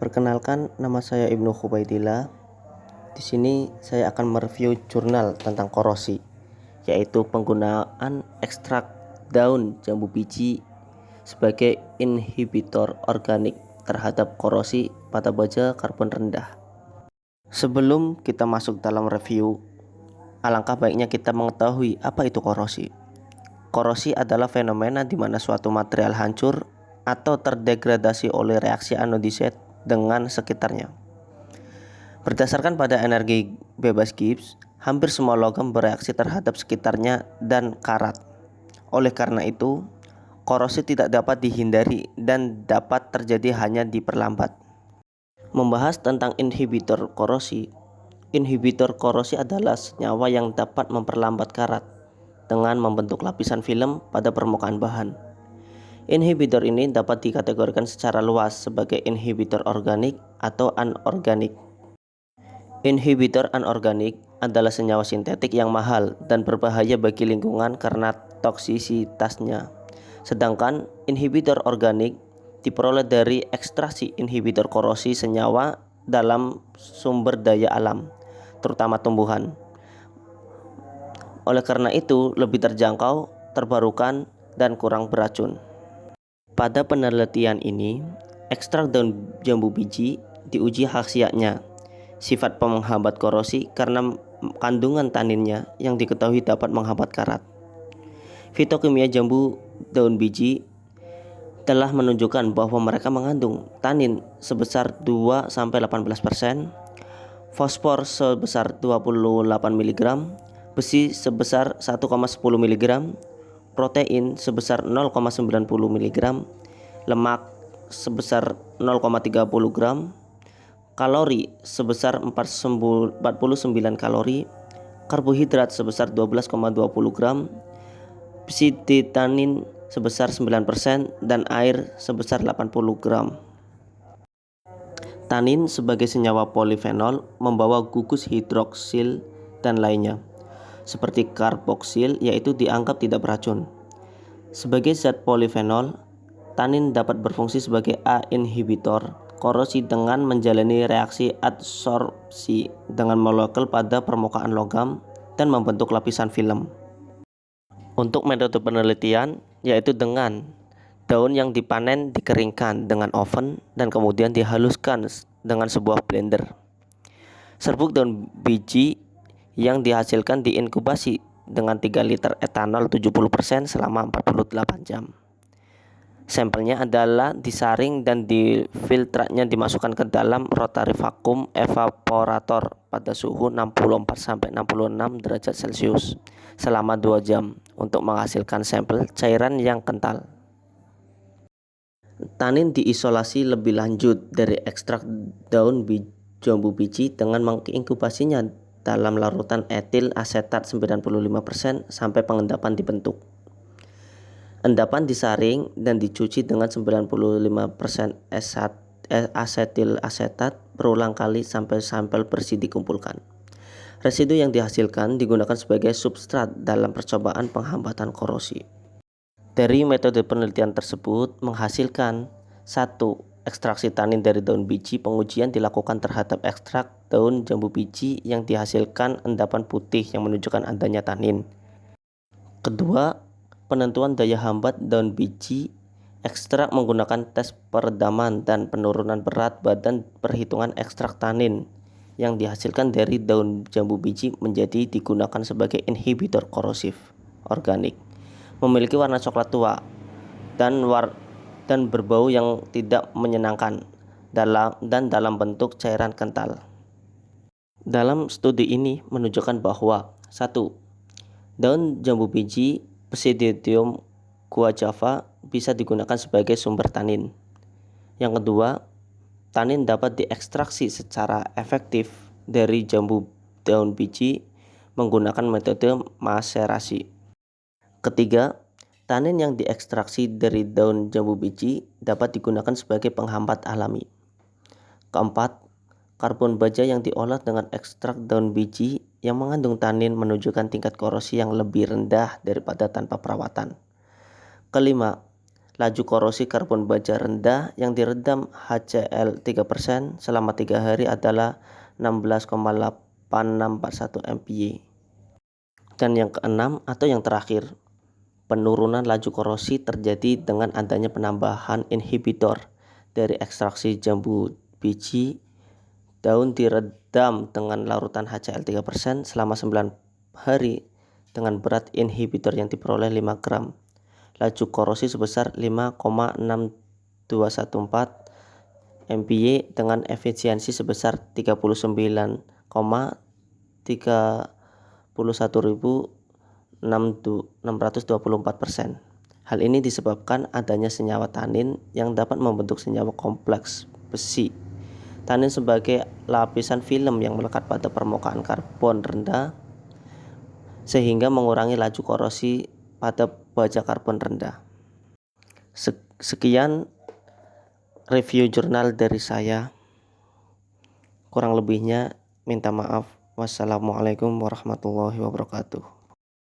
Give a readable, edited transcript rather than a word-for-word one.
Perkenalkan, nama saya Ibnu Khubaidillah. Di sini saya akan mereview jurnal tentang korosi, yaitu penggunaan ekstrak daun jambu biji sebagai inhibitor organik terhadap korosi pada baja karbon rendah. Sebelum kita masuk dalam review, alangkah baiknya kita mengetahui apa itu korosi. Korosi adalah fenomena di mana suatu material hancur atau terdegradasi oleh reaksi anodiset dengan sekitarnya. Berdasarkan pada energi bebas Gibbs, hampir semua logam bereaksi terhadap sekitarnya dan karat. Oleh karena itu, korosi tidak dapat dihindari dan dapat terjadi hanya diperlambat. Membahas tentang inhibitor korosi. Inhibitor korosi adalah senyawa yang dapat memperlambat karat dengan membentuk lapisan film pada permukaan bahan. Inhibitor ini dapat dikategorikan secara luas sebagai inhibitor organik atau anorganik. Inhibitor anorganik adalah senyawa sintetik yang mahal dan berbahaya bagi lingkungan karena toksisitasnya. Sedangkan inhibitor organik diperoleh dari ekstraksi inhibitor korosi senyawa dalam sumber daya alam, terutama tumbuhan. Oleh karena itu, lebih terjangkau, terbarukan, dan kurang beracun. Pada penelitian ini, ekstrak daun jambu biji diuji khasiatnya, sifat penghambat korosi karena kandungan taninnya yang diketahui dapat menghambat karat. Fitokimia jambu daun biji telah menunjukkan bahwa mereka mengandung tanin sebesar 2-18%, fosfor sebesar 28 mg, besi sebesar 1,10 mg, protein sebesar 0,90 mg, lemak sebesar 0,30 gram, kalori sebesar 49 kalori, karbohidrat sebesar 12,20 gram, psititanin sebesar 9% dan air sebesar 80 gram. Tanin sebagai senyawa polifenol membawa gugus hidroksil dan lainnya, seperti karboksil, yaitu dianggap tidak beracun. Sebagai zat polifenol, tanin dapat berfungsi sebagai inhibitor korosi dengan menjalani reaksi adsorpsi dengan molekul pada permukaan logam dan membentuk lapisan film. Untuk metode penelitian, yaitu dengan daun yang dipanen dikeringkan dengan oven dan kemudian dihaluskan dengan sebuah blender. Serbuk daun biji yang dihasilkan diinkubasi dengan 3 liter etanol 70% selama 48 jam. Sampelnya adalah disaring dan filtratnya dimasukkan ke dalam rotary vacuum evaporator pada suhu 64-66 derajat Celcius selama 2 jam untuk menghasilkan sampel cairan yang kental. Tanin diisolasi lebih lanjut dari ekstrak daun jambu biji dengan menginkubasinya dalam larutan etil asetat 95% sampai pengendapan dibentuk. Endapan disaring dan dicuci dengan 95% asetil asetat berulang kali sampai sampel bersih dikumpulkan. Residu yang dihasilkan digunakan sebagai substrat dalam percobaan penghambatan korosi. Dari metode penelitian tersebut menghasilkan 1. Ekstraksi tanin dari daun biji. Pengujian dilakukan terhadap ekstrak daun jambu biji yang dihasilkan endapan putih yang menunjukkan adanya tanin. Kedua, penentuan daya hambat daun biji. Ekstrak menggunakan tes peredaman dan penurunan berat badan. Perhitungan ekstrak tanin yang dihasilkan dari daun jambu biji menjadi digunakan sebagai inhibitor korosif organik. Memiliki warna coklat tua dan berbau yang tidak menyenangkan dan dalam bentuk cairan kental. Dalam studi ini menunjukkan bahwa 1. Daun jambu biji Psididium guajava bisa digunakan sebagai sumber tanin. Yang kedua, tanin dapat diekstraksi secara efektif dari jambu daun biji menggunakan metode maserasi. Ketiga, tanin yang diekstraksi dari daun jambu biji dapat digunakan sebagai penghambat alami. Keempat, karbon baja yang diolah dengan ekstrak daun biji yang mengandung tanin menunjukkan tingkat korosi yang lebih rendah daripada tanpa perawatan. Kelima, laju korosi karbon baja rendah yang diredam HCl 3% selama 3 hari adalah 16,8641 MPa. Dan yang keenam atau yang terakhir, penurunan laju korosi terjadi dengan adanya penambahan inhibitor dari ekstraksi jambu biji. Daun diredam dengan larutan HCl 3% selama 9 hari dengan berat inhibitor yang diperoleh 5 gram. Laju korosi sebesar 5,6214 MPa dengan efisiensi sebesar 39,31.624%. Hal ini disebabkan adanya senyawa tanin yang dapat membentuk senyawa kompleks besi. Tanin sebagai lapisan film yang melekat pada permukaan karbon rendah sehingga mengurangi laju korosi pada baja karbon rendah. Sekian review jurnal dari saya. Kurang lebihnya minta maaf. Wassalamualaikum warahmatullahi wabarakatuh.